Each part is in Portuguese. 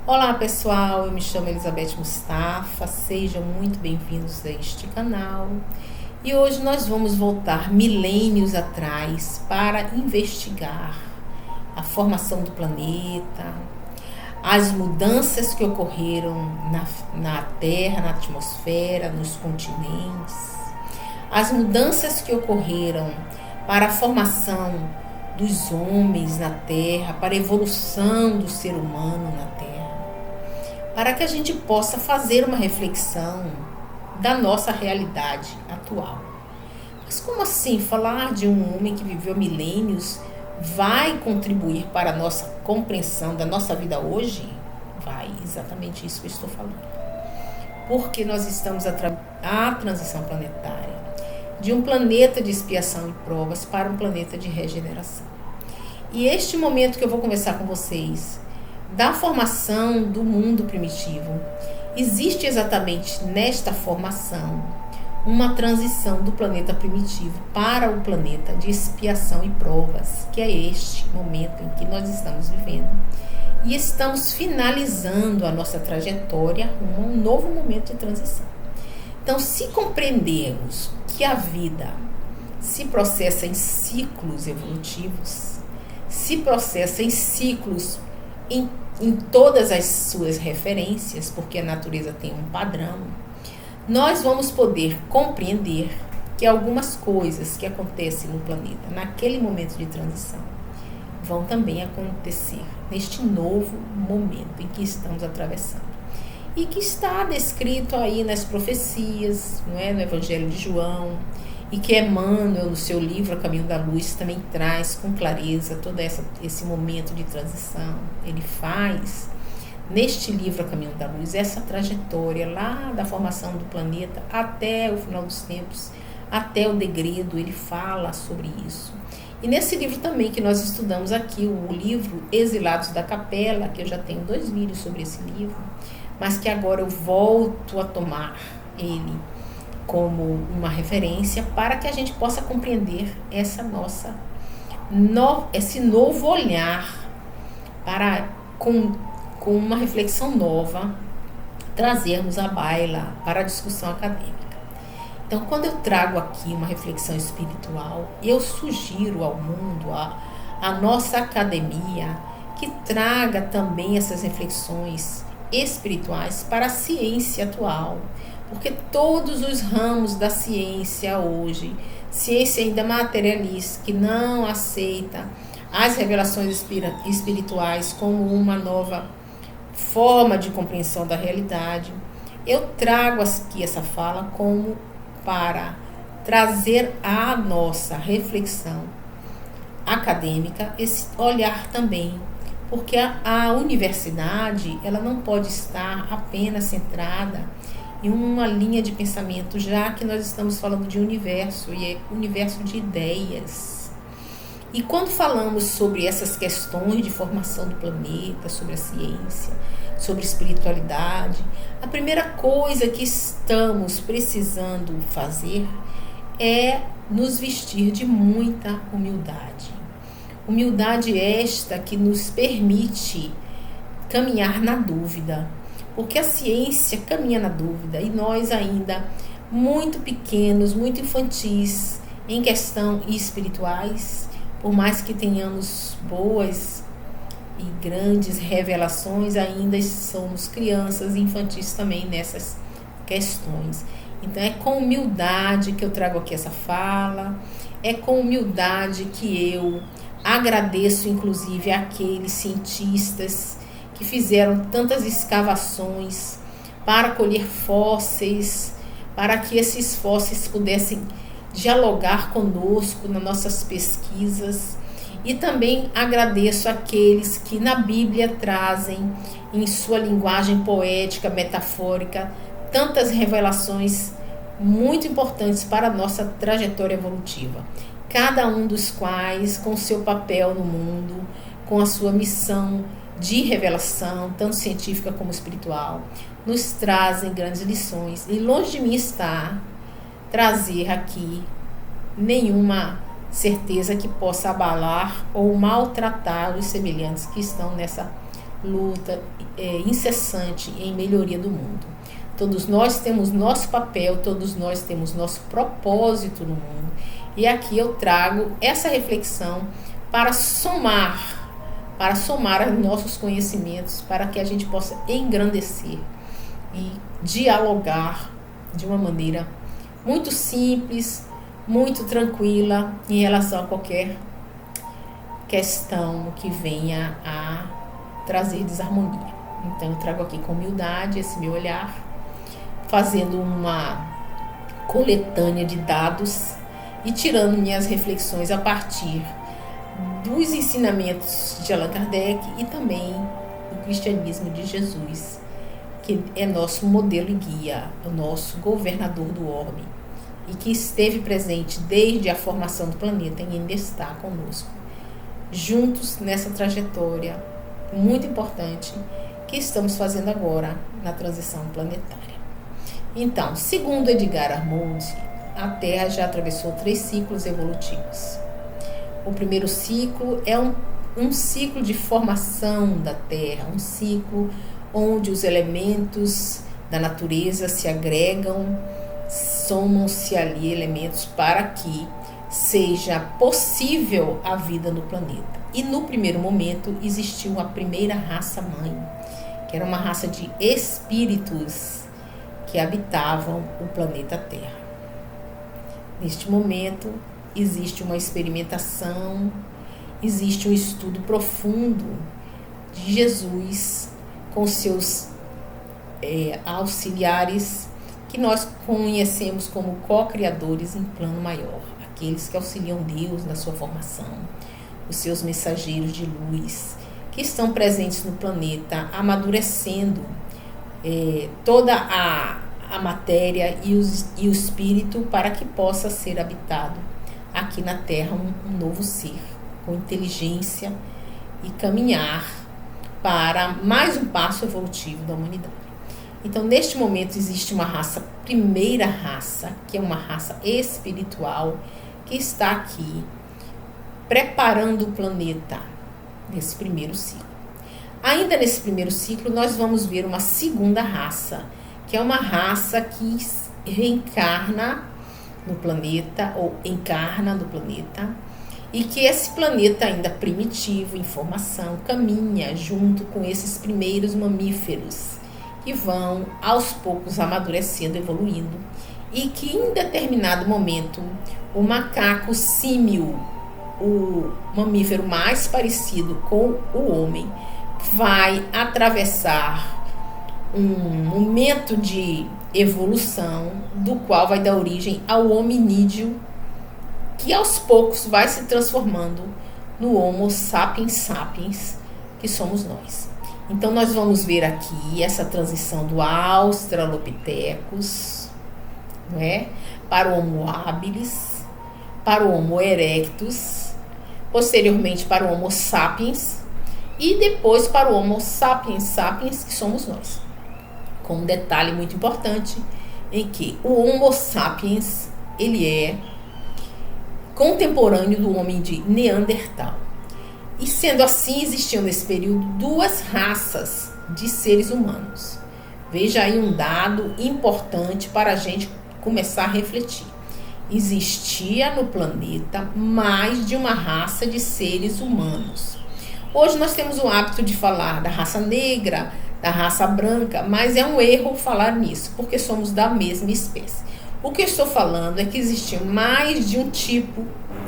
Olá pessoal, eu me chamo Elizabeth Mustafa, sejam muito bem-vindos a este canal. E hoje nós vamos voltar milênios atrás para investigar a formação do planeta, as mudanças que ocorreram na Terra, na atmosfera, nos continentes, as mudanças que ocorreram para a formação dos homens na Terra, para a evolução do ser humano na Terra, para que a gente possa fazer uma reflexão da nossa realidade atual. Mas como assim falar de um homem que viveu milênios vai contribuir para a nossa compreensão da nossa vida hoje? Vai, exatamente isso que eu estou falando. Porque nós estamos a transição planetária de um planeta de expiação e provas para um planeta de regeneração. E este momento que eu vou conversar com vocês da formação do mundo primitivo, existe exatamente nesta formação uma transição do planeta primitivo para o planeta de expiação e provas, que é este momento em que nós estamos vivendo. E estamos finalizando a nossa trajetória rumo a um novo momento de transição. Então, se compreendermos que a vida se processa em ciclos evolutivos, se processa em ciclos em todas as suas referências, porque a natureza tem um padrão, nós vamos poder compreender que algumas coisas que acontecem no planeta naquele momento de transição vão também acontecer neste novo momento em que estamos atravessando. E que está descrito aí nas profecias, não é? No Evangelho de João, e que Emmanuel, no seu livro A Caminho da Luz, também traz com clareza todo esse momento de transição. Ele faz, neste livro A Caminho da Luz, essa trajetória lá da formação do planeta até o final dos tempos, até o degredo, ele fala sobre isso. E nesse livro também que nós estudamos aqui, o livro Exilados da Capela, que eu já tenho 2 vídeos sobre esse livro, mas que agora eu volto a tomar ele como uma referência para que a gente possa compreender esse novo olhar para, com uma reflexão nova, trazermos à baila para a discussão acadêmica. Então, quando eu trago aqui uma reflexão espiritual, eu sugiro ao mundo, à nossa academia, que traga também essas reflexões espirituais para a ciência atual, porque todos os ramos da ciência hoje, ciência ainda materialista, que não aceita as revelações espirituais como uma nova forma de compreensão da realidade, eu trago aqui essa fala como para trazer à nossa reflexão acadêmica esse olhar também, porque a universidade ela não pode estar apenas centrada em uma linha de pensamento, já que nós estamos falando de universo, e é universo de ideias. E quando falamos sobre essas questões de formação do planeta, sobre a ciência, sobre espiritualidade, a primeira coisa que estamos precisando fazer é nos vestir de muita humildade. Humildade esta que nos permite caminhar na dúvida, porque a ciência caminha na dúvida e nós ainda muito pequenos, muito infantis em questão espirituais, por mais que tenhamos boas e grandes revelações, ainda somos crianças e infantis também nessas questões. Então é com humildade que eu trago aqui essa fala, é com humildade que eu agradeço inclusive àqueles cientistas que fizeram tantas escavações para colher fósseis, para que esses fósseis pudessem dialogar conosco nas nossas pesquisas. E também agradeço àqueles que na Bíblia trazem, em sua linguagem poética, metafórica, tantas revelações muito importantes para a nossa trajetória evolutiva. Cada um dos quais, com seu papel no mundo, com a sua missão de revelação, tanto científica como espiritual, nos trazem grandes lições. E longe de mim está trazer aqui nenhuma certeza que possa abalar ou maltratar os semelhantes que estão nessa luta incessante em melhoria do mundo. Todos nós temos nosso papel, todos nós temos nosso propósito no mundo. E aqui eu trago essa reflexão para somar os nossos conhecimentos, para que a gente possa engrandecer e dialogar de uma maneira muito simples, muito tranquila em relação a qualquer questão que venha a trazer desarmonia. Então eu trago aqui com humildade esse meu olhar, fazendo uma coletânea de dados e tirando minhas reflexões a partir dos ensinamentos de Allan Kardec e também do cristianismo de Jesus, que é nosso modelo e guia, o nosso governador do orbe, e que esteve presente desde a formação do planeta e ainda está conosco, juntos nessa trajetória muito importante que estamos fazendo agora na transição planetária. Então, segundo Edgar Armond, a Terra já atravessou 3 ciclos evolutivos. O primeiro ciclo é um ciclo de formação da Terra, um ciclo onde os elementos da natureza se agregam, somam-se ali elementos para que seja possível a vida no planeta. E no primeiro momento existiu a primeira raça-mãe, que era uma raça de espíritos que habitavam o planeta Terra. Neste momento existe uma experimentação, existe um estudo profundo de Jesus com seus auxiliares, que nós conhecemos como co-criadores em plano maior, aqueles que auxiliam Deus na sua formação, os seus mensageiros de luz, que estão presentes no planeta, amadurecendo toda a matéria e o espírito para que possa ser habitado aqui na Terra um novo ser, com inteligência e caminhar para mais um passo evolutivo da humanidade. Então, neste momento, existe uma raça, primeira raça, que é uma raça espiritual, que está aqui preparando o planeta nesse primeiro ciclo. Ainda nesse primeiro ciclo, nós vamos ver uma segunda raça, que é uma raça que reencarna no planeta, ou encarna no planeta, e que esse planeta ainda primitivo, em formação, caminha junto com esses primeiros mamíferos, que vão aos poucos amadurecendo, evoluindo, e que em determinado momento o macaco símio, o mamífero mais parecido com o homem, vai atravessar um momento de evolução, do qual vai dar origem ao hominídeo, que aos poucos vai se transformando no Homo sapiens sapiens, que somos nós. Então nós vamos ver aqui essa transição do Australopithecus, não é? Para o Homo habilis, para o Homo erectus, posteriormente para o Homo sapiens e depois para o Homo sapiens sapiens, que somos nós. Com um detalhe muito importante, em que o Homo sapiens, ele é contemporâneo do homem de Neandertal. E sendo assim, existiam nesse período 2 raças de seres humanos. Veja aí um dado importante para a gente começar a refletir. Existia no planeta mais de uma raça de seres humanos. Hoje nós temos o hábito de falar da raça negra, da raça branca, mas é um erro falar nisso, porque somos da mesma espécie. O que eu estou falando é que existia mais de um tipo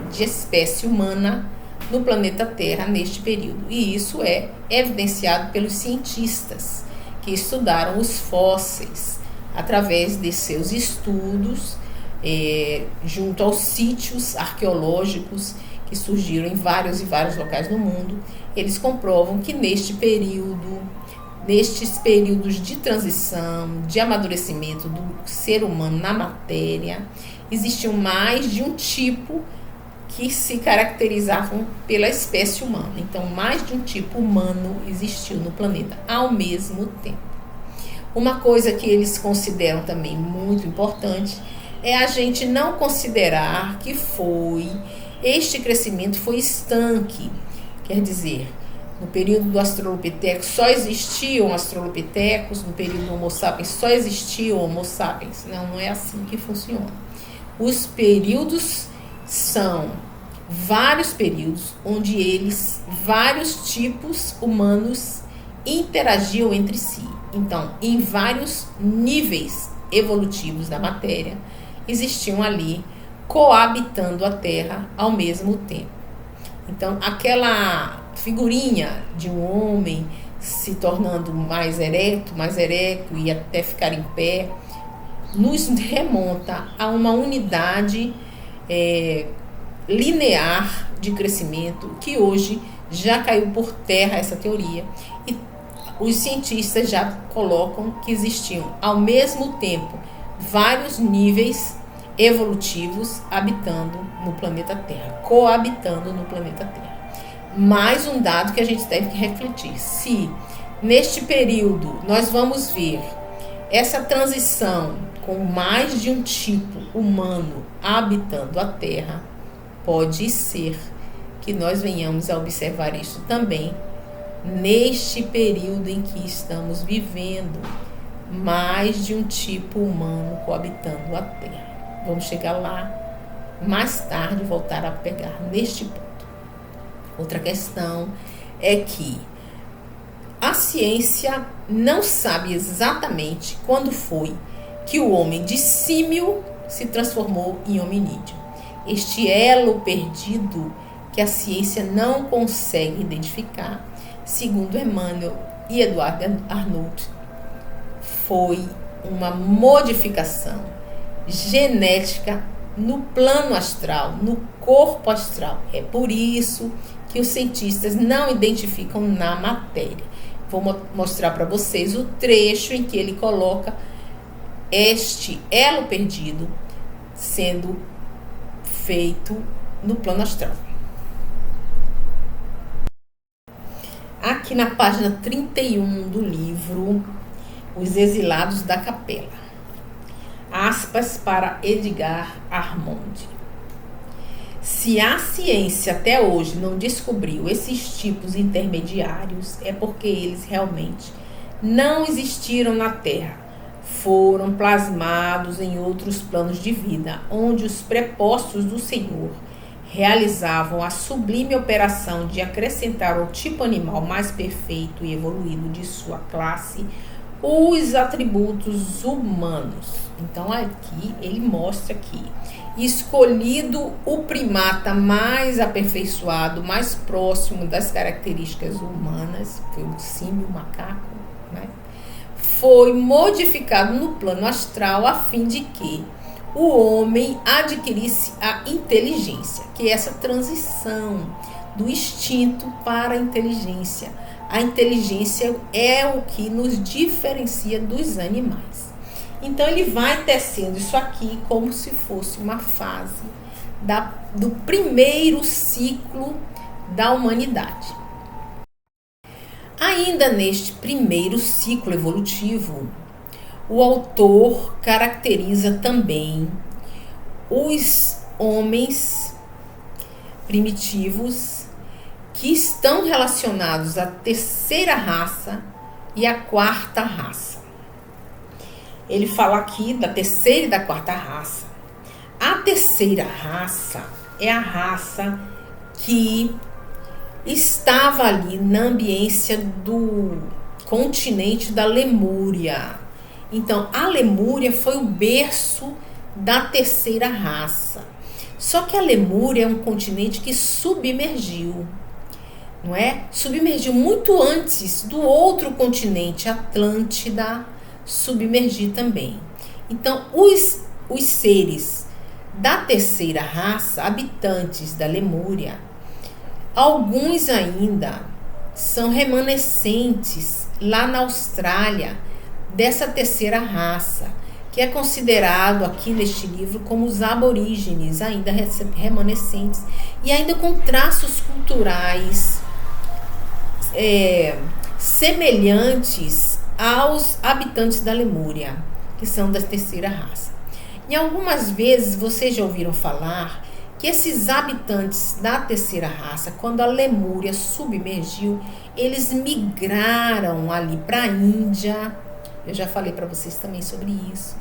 de espécie humana no planeta Terra neste período. E isso é evidenciado pelos cientistas que estudaram os fósseis através de seus estudos junto aos sítios arqueológicos que surgiram em vários e vários locais do mundo. Eles comprovam que nestes períodos de transição, de amadurecimento do ser humano na matéria, existiam mais de um tipo que se caracterizavam pela espécie humana. Então, mais de um tipo humano existiu no planeta ao mesmo tempo. Uma coisa que eles consideram também muito importante é a gente não considerar que este crescimento foi estanque. Quer dizer, No período do Australopithecus só existiam Australopithecus, no período do Homo sapiens só existiam Homo sapiens. Não, não é assim que funciona. Os períodos são vários períodos onde vários tipos humanos interagiam entre si. Então, em vários níveis evolutivos da matéria, existiam ali coabitando a Terra ao mesmo tempo. Então, aquela figurinha de um homem se tornando mais ereto e até ficar em pé, nos remonta a uma unidade linear de crescimento que hoje já caiu por terra essa teoria, e os cientistas já colocam que existiam ao mesmo tempo vários níveis evolutivos habitando no planeta Terra, coabitando no planeta Terra. Mais um dado que a gente deve refletir: se neste período nós vamos ver essa transição com mais de um tipo humano habitando a Terra, pode ser que nós venhamos a observar isso também neste período em que estamos vivendo, mais de um tipo humano coabitando a Terra. Vamos chegar lá mais tarde e voltar a pegar neste ponto. Outra questão é que a ciência não sabe exatamente quando foi que o homem de símio se transformou em hominídeo. Este elo perdido que a ciência não consegue identificar, segundo Emmanuel e Edward Arnold, foi uma modificação genética no plano astral, no corpo astral. É por isso que os cientistas não identificam na matéria. Vou mostrar para vocês o trecho em que ele coloca este elo perdido sendo feito no plano astral. Aqui na página 31 do livro Os Exilados da Capela. Aspas para Edgar Armond. Se a ciência até hoje não descobriu esses tipos intermediários, é porque eles realmente não existiram na Terra. Foram plasmados em outros planos de vida, onde os prepostos do Senhor realizavam a sublime operação de acrescentar ao tipo animal mais perfeito e evoluído de sua classe os atributos humanos. Então aqui ele mostra que, escolhido o primata mais aperfeiçoado, mais próximo das características humanas, foi o símio, o macaco, né? Foi modificado no plano astral a fim de que o homem adquirisse a inteligência, que é essa transição do instinto para a inteligência. A inteligência é o que nos diferencia dos animais. Então ele vai tecendo isso aqui como se fosse uma fase do primeiro ciclo da humanidade. Ainda neste primeiro ciclo evolutivo, o autor caracteriza também os homens primitivos que estão relacionados à terceira raça e à quarta raça. Ele fala aqui da terceira e da quarta raça. A terceira raça é a raça que estava ali na ambiência do continente da Lemúria. Então, a Lemúria foi o berço da terceira raça. Só que a Lemúria é um continente que submergiu, não é? Submergiu muito antes do outro continente, Atlântida, submergir também. Então, os seres da terceira raça, habitantes da Lemúria, alguns ainda são remanescentes lá na Austrália dessa terceira raça, que é considerado aqui neste livro como os aborígenes, ainda remanescentes, e ainda com traços culturais semelhantes aos habitantes da Lemúria, que são da terceira raça. E algumas vezes vocês já ouviram falar que esses habitantes da terceira raça, quando a Lemúria submergiu, eles migraram ali para a Índia. Eu já falei para vocês também sobre isso.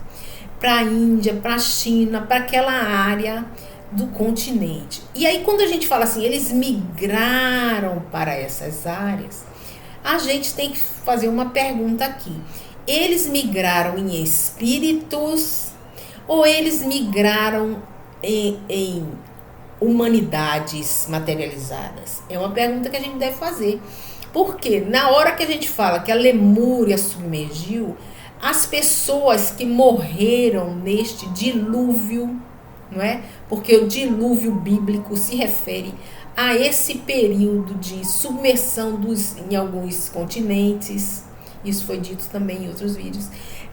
Para a Índia, para a China, para aquela área do continente. E aí, quando a gente fala assim, eles migraram para essas áreas, a gente tem que fazer uma pergunta aqui. Eles migraram em espíritos ou eles migraram em humanidades materializadas? É uma pergunta que a gente deve fazer. Porque na hora que a gente fala que a Lemúria submergiu, as pessoas que morreram neste dilúvio, não é? Porque o dilúvio bíblico se refere a esse período de submersão em alguns continentes. Isso foi dito também em outros vídeos.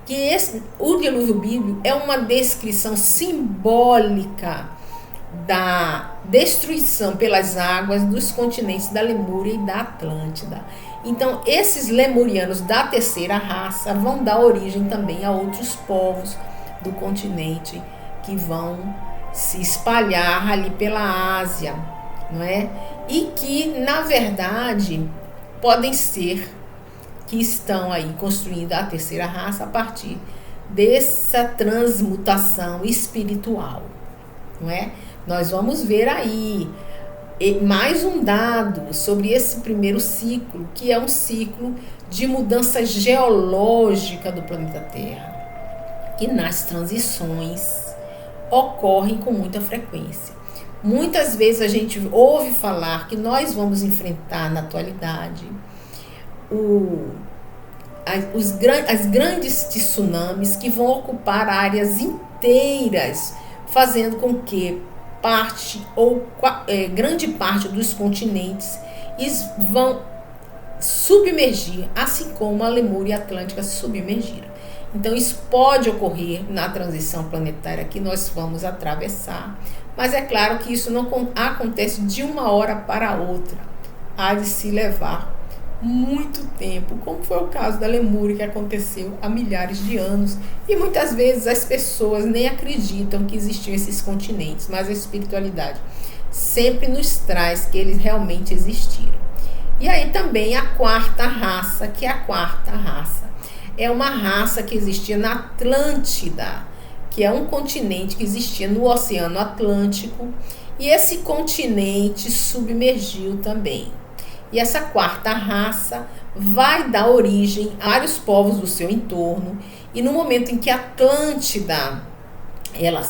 Que o dilúvio bíblico é uma descrição simbólica da destruição pelas águas dos continentes da Lemúria e da Atlântida. Então, esses lemurianos da terceira raça vão dar origem também a outros povos do continente que vão se espalhar ali pela Ásia, não é? E que, na verdade, podem ser que estão aí construindo a terceira raça a partir dessa transmutação espiritual, não é? Nós vamos ver aí mais um dado sobre esse primeiro ciclo, que é um ciclo de mudança geológica do planeta Terra, que nas transições ocorrem com muita frequência. Muitas vezes a gente ouve falar que nós vamos enfrentar na atualidade as grandes tsunamis que vão ocupar áreas inteiras, fazendo com que grande parte dos continentes vão submergir, assim como a Lemúria e a Atlântica submergiram. Então isso pode ocorrer na transição planetária que nós vamos atravessar, mas é claro que isso não acontece de uma hora para outra, há de se levar muito tempo, como foi o caso da Lemúria, que aconteceu há milhares de anos, e muitas vezes as pessoas nem acreditam que existiam esses continentes, mas a espiritualidade sempre nos traz que eles realmente existiram. E aí também a quarta raça, que é a quarta raça, é uma raça que existia na Atlântida, que é um continente que existia no Oceano Atlântico, e esse continente submergiu também. E essa quarta raça vai dar origem a vários povos do seu entorno. E no momento em que a Atlântida ela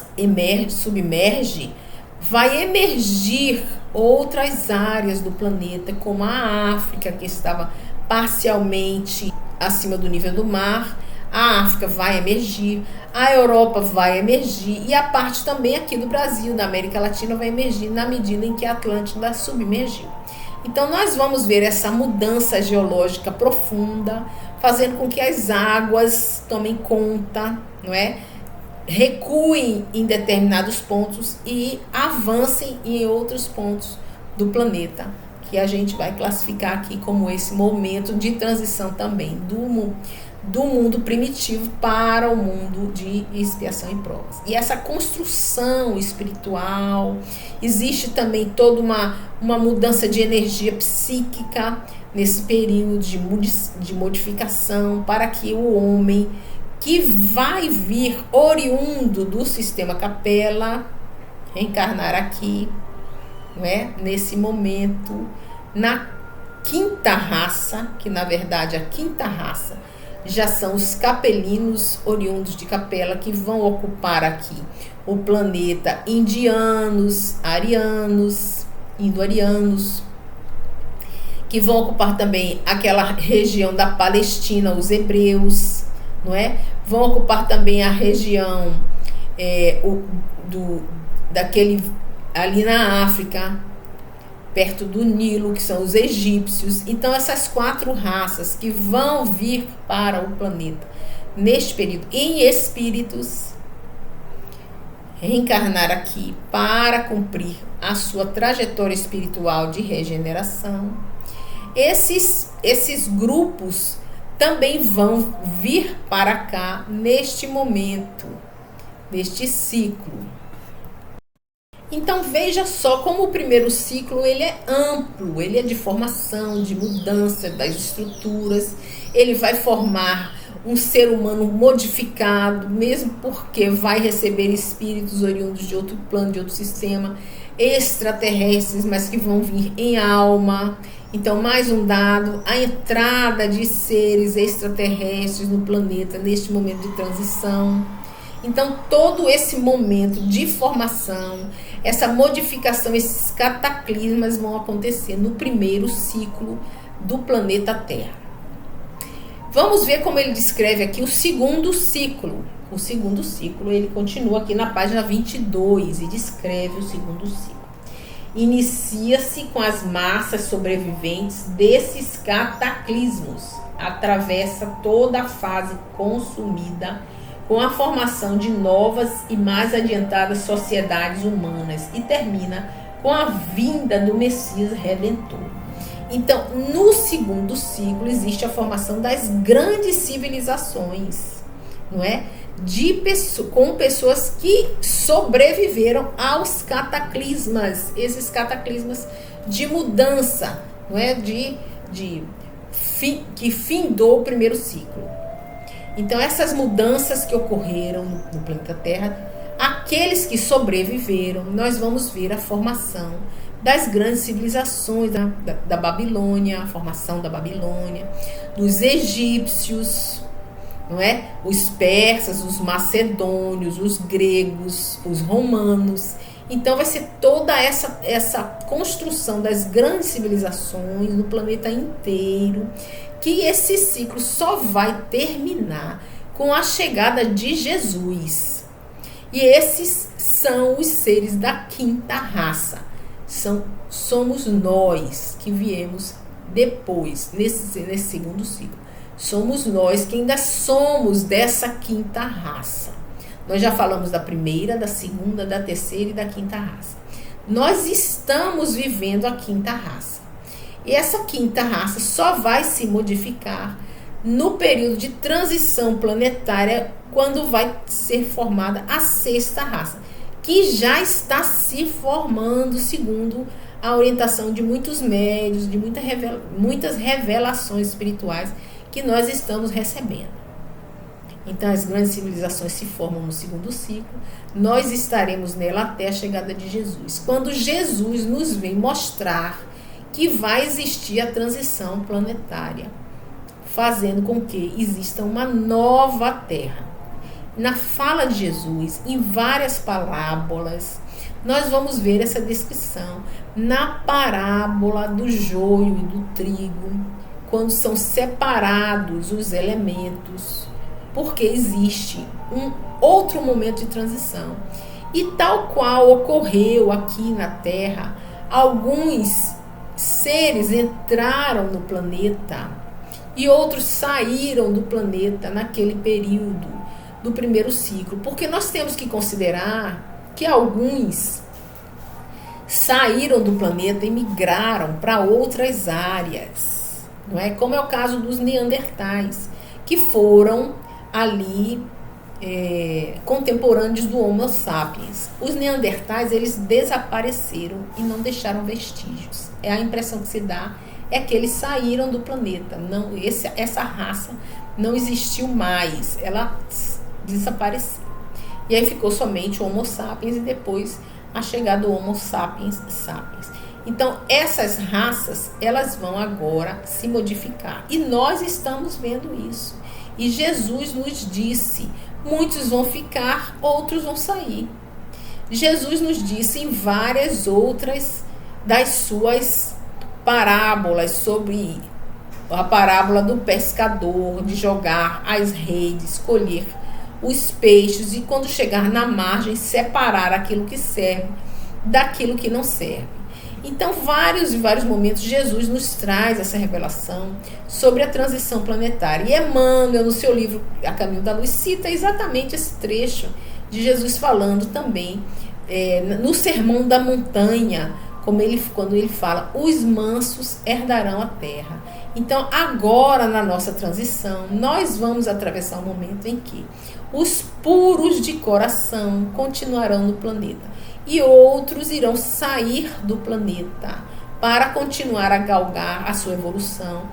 submerge, vai emergir outras áreas do planeta, como a África, que estava parcialmente acima do nível do mar. A África vai emergir, a Europa vai emergir e a parte também aqui do Brasil, da América Latina, vai emergir na medida em que a Atlântida submergiu. Então nós vamos ver essa mudança geológica profunda, fazendo com que as águas tomem conta, não é? Recuem em determinados pontos e avancem em outros pontos do planeta, que a gente vai classificar aqui como esse momento de transição também do mundo primitivo para o mundo de expiação e provas. E essa construção espiritual, existe também toda uma mudança de energia psíquica nesse período de modificação, para que o homem que vai vir oriundo do sistema Capela reencarnar aqui, não é? Nesse momento, na quinta raça, que na verdade a quinta raça já são os capelinos oriundos de Capela, que vão ocupar aqui o planeta indianos, arianos, indo-arianos, que vão ocupar também aquela região da Palestina, os hebreus, não é? Vão ocupar também a região daquele ali na África, perto do Nilo, que são os egípcios. Então essas quatro raças que vão vir para o planeta neste período em espíritos, reencarnar aqui para cumprir a sua trajetória espiritual de regeneração. Esses grupos também vão vir para cá neste momento, neste ciclo. Então veja só como o primeiro ciclo ele é amplo, ele é de formação, de mudança das estruturas, ele vai formar um ser humano modificado, mesmo porque vai receber espíritos oriundos de outro plano, de outro sistema, extraterrestres, mas que vão vir em alma. Então, mais um dado, a entrada de seres extraterrestres no planeta neste momento de transição. Então, todo esse momento de formação, essa modificação, esses cataclismas vão acontecer no primeiro ciclo do planeta Terra. Vamos ver como ele descreve aqui o segundo ciclo. O segundo ciclo, ele continua aqui na página 22 e descreve o segundo ciclo. Inicia-se com as massas sobreviventes desses cataclismos. Atravessa toda a fase consumida com a formação de novas e mais adiantadas sociedades humanas e termina com a vinda do Messias Redentor. Então, no segundo ciclo existe a formação das grandes civilizações, não é? Com pessoas que sobreviveram aos cataclismas, esses cataclismas de mudança, não é? Que findou o primeiro ciclo. Então, essas mudanças que ocorreram no planeta Terra, aqueles que sobreviveram, nós vamos ver a formação das grandes civilizações da Babilônia, a formação da Babilônia, dos egípcios, não é? Os persas, os macedônios, os gregos, os romanos. Então vai ser toda essa construção das grandes civilizações no planeta inteiro, que esse ciclo só vai terminar com a chegada de Jesus. E esses são os seres da quinta raça. Somos nós que viemos depois, nesse segundo ciclo. Somos nós que ainda somos dessa quinta raça. Nós já falamos da primeira, da segunda, da terceira e da quinta raça. Nós estamos vivendo a quinta raça. E essa quinta raça só vai se modificar no período de transição planetária, quando vai ser formada a sexta raça, que já está se formando segundo a orientação de muitos médiuns, de muitas revelações espirituais que nós estamos recebendo. Então as grandes civilizações se formam no segundo ciclo, nós estaremos nela até a chegada de Jesus. Quando Jesus nos vem mostrar que vai existir a transição planetária, fazendo com que exista uma nova Terra. Na fala de Jesus, em várias parábolas, nós vamos ver essa descrição. Na parábola do joio e do trigo, quando são separados os elementos, porque existe um outro momento de transição. E tal qual ocorreu aqui na Terra, alguns seres entraram no planeta e outros saíram do planeta naquele período do primeiro ciclo, porque nós temos que considerar que alguns saíram do planeta e migraram para outras áreas, não é? Como é o caso dos neandertais, que foram ali contemporâneos do Homo sapiens. Os neandertais, eles desapareceram e não deixaram vestígios. A impressão que se dá é que eles saíram do planeta. Não, essa raça não existiu mais, ela desapareceu. E aí ficou somente o Homo sapiens e depois a chegada do Homo sapiens sapiens. Então essas raças, elas vão agora se modificar. E nós estamos vendo isso. E Jesus nos disse, muitos vão ficar, outros vão sair. Jesus nos disse em várias outras das suas parábolas, sobre a parábola do pescador, de jogar as redes, colher os peixes e quando chegar na margem, separar aquilo que serve daquilo que não serve. Então, vários momentos, Jesus nos traz essa revelação sobre a transição planetária. E Emmanuel, no seu livro A Caminho da Luz, cita exatamente esse trecho de Jesus falando também no Sermão da Montanha, quando ele fala, os mansos herdarão a terra. Então, agora na nossa transição, nós vamos atravessar um momento em que os puros de coração continuarão no planeta. e outros irão sair do planeta para continuar a galgar a sua evolução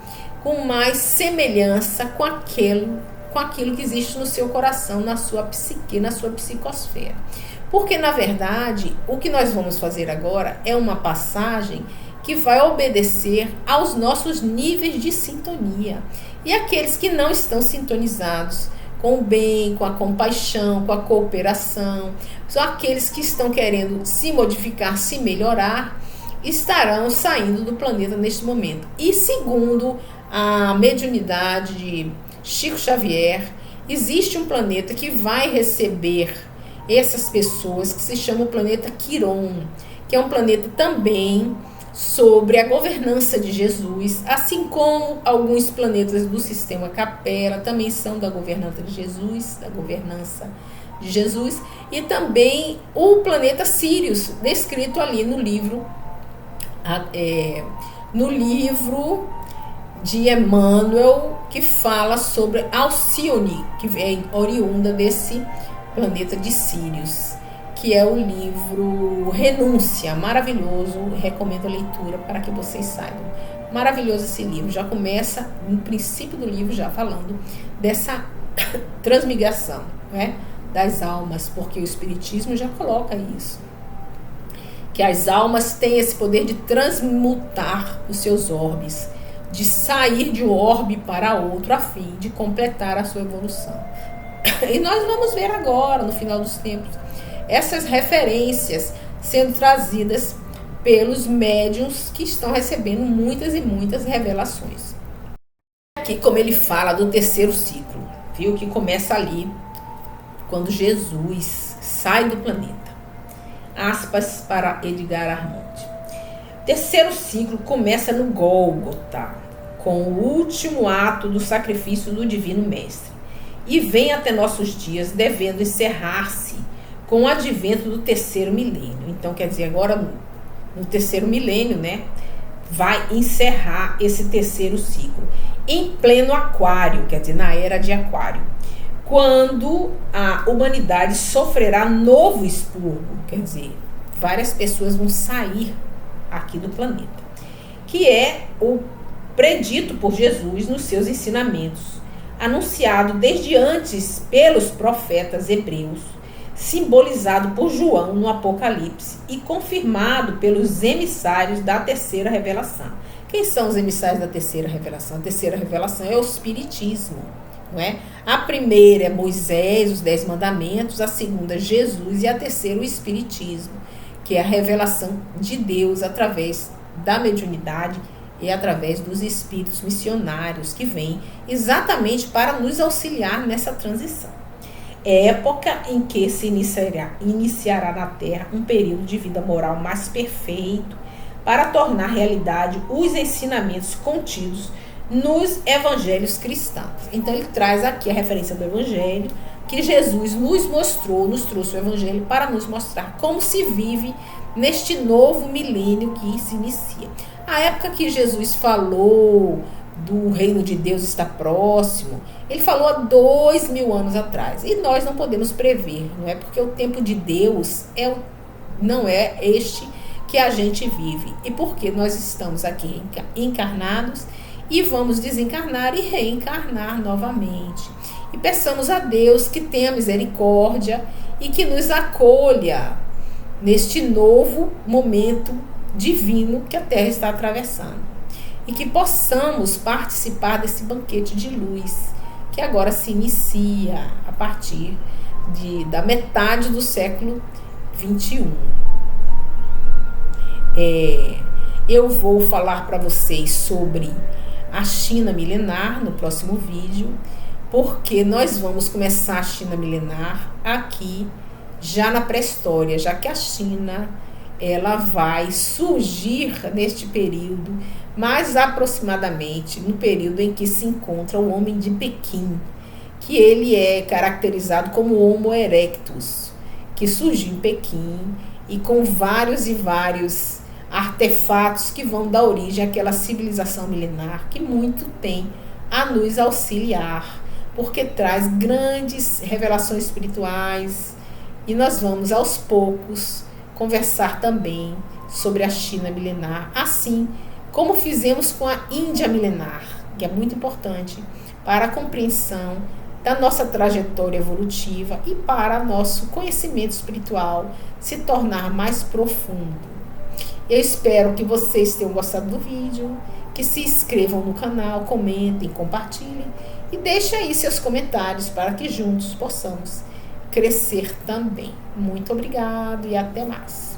com mais semelhança com aquilo que existe no seu coração, na sua psique, na sua psicosfera. Porque, na verdade, o que nós vamos fazer agora é uma passagem que vai obedecer aos nossos níveis de sintonia. E aqueles que não estão sintonizados com o bem, com a compaixão, com a cooperação, são aqueles que estão querendo se modificar, se melhorar, estarão saindo do planeta neste momento. E segundo a mediunidade de Chico Xavier, existe um planeta que vai receber essas pessoas, que se chama o planeta Quiron, que é um planeta também sobre a governança de Jesus, assim como alguns planetas do sistema Capela também são da governança de Jesus, e também o planeta Sirius, descrito ali no livro de Emmanuel, que fala sobre Alcione, que é oriunda desse planeta de Sirius, que é o livro Renúncia, maravilhoso, recomendo a leitura para que vocês saibam. Maravilhoso esse livro, já começa no princípio do livro já falando dessa transmigração, né, das almas, porque o Espiritismo já coloca isso, que as almas têm esse poder de transmutar os seus orbes, de sair de um orbe para outro a fim de completar a sua evolução. E nós vamos ver agora, no final dos tempos, essas referências sendo trazidas pelos médiuns que estão recebendo muitas e muitas revelações. Aqui, como ele fala do terceiro ciclo, viu, que começa ali quando Jesus sai do planeta. Aspas para Edgar Armand. O terceiro ciclo começa no Gólgota, com o último ato do sacrifício do Divino Mestre, e vem até nossos dias, devendo encerrar-se com o advento do terceiro milênio. Então, quer dizer, agora no terceiro milênio, né, vai encerrar esse terceiro ciclo em pleno aquário, quer dizer, na era de aquário, quando a humanidade sofrerá novo expurgo, quer dizer, várias pessoas vão sair aqui do planeta, que é o predito por Jesus nos seus ensinamentos, anunciado desde antes pelos profetas hebreus, simbolizado por João no Apocalipse e confirmado pelos emissários da terceira revelação. Quem são os emissários da terceira revelação? A terceira revelação é o Espiritismo, não é? A primeira é Moisés, os 10 mandamentos, a segunda Jesus e a terceira o Espiritismo, que é a revelação de Deus através da mediunidade e através dos espíritos missionários que vêm exatamente para nos auxiliar nessa transição. Época em que se iniciará na Terra um período de vida moral mais perfeito para tornar realidade os ensinamentos contidos nos evangelhos cristãos. Então ele traz aqui a referência do evangelho, que Jesus nos mostrou, nos trouxe o evangelho para nos mostrar como se vive neste novo milênio que se inicia. A época que Jesus falou do reino de Deus está próximo, ele falou há 2000 anos atrás, e nós não podemos prever, não é? Porque o tempo de Deus não é este que a gente vive, e porque nós estamos aqui encarnados e vamos desencarnar e reencarnar novamente. E peçamos a Deus que tenha misericórdia e que nos acolha neste novo momento divino que a Terra está atravessando. E que possamos participar desse banquete de luz que agora se inicia a partir da metade do século 21. Eu vou falar para vocês sobre a China milenar no próximo vídeo, porque nós vamos começar a China milenar aqui já na pré-história, já que a China ela vai surgir neste período, mais aproximadamente no período em que se encontra o homem de Pequim, que ele é caracterizado como Homo erectus, que surgiu em Pequim e com vários e vários artefatos que vão dar origem àquela civilização milenar que muito tem a nos auxiliar, porque traz grandes revelações espirituais, e nós vamos aos poucos conversar também sobre a China milenar, assim como fizemos com a Índia milenar, que é muito importante para a compreensão da nossa trajetória evolutiva e para nosso conhecimento espiritual se tornar mais profundo. Eu espero que vocês tenham gostado do vídeo, que se inscrevam no canal, comentem, compartilhem e deixem aí seus comentários para que juntos possamos crescer também. Muito obrigado e até mais.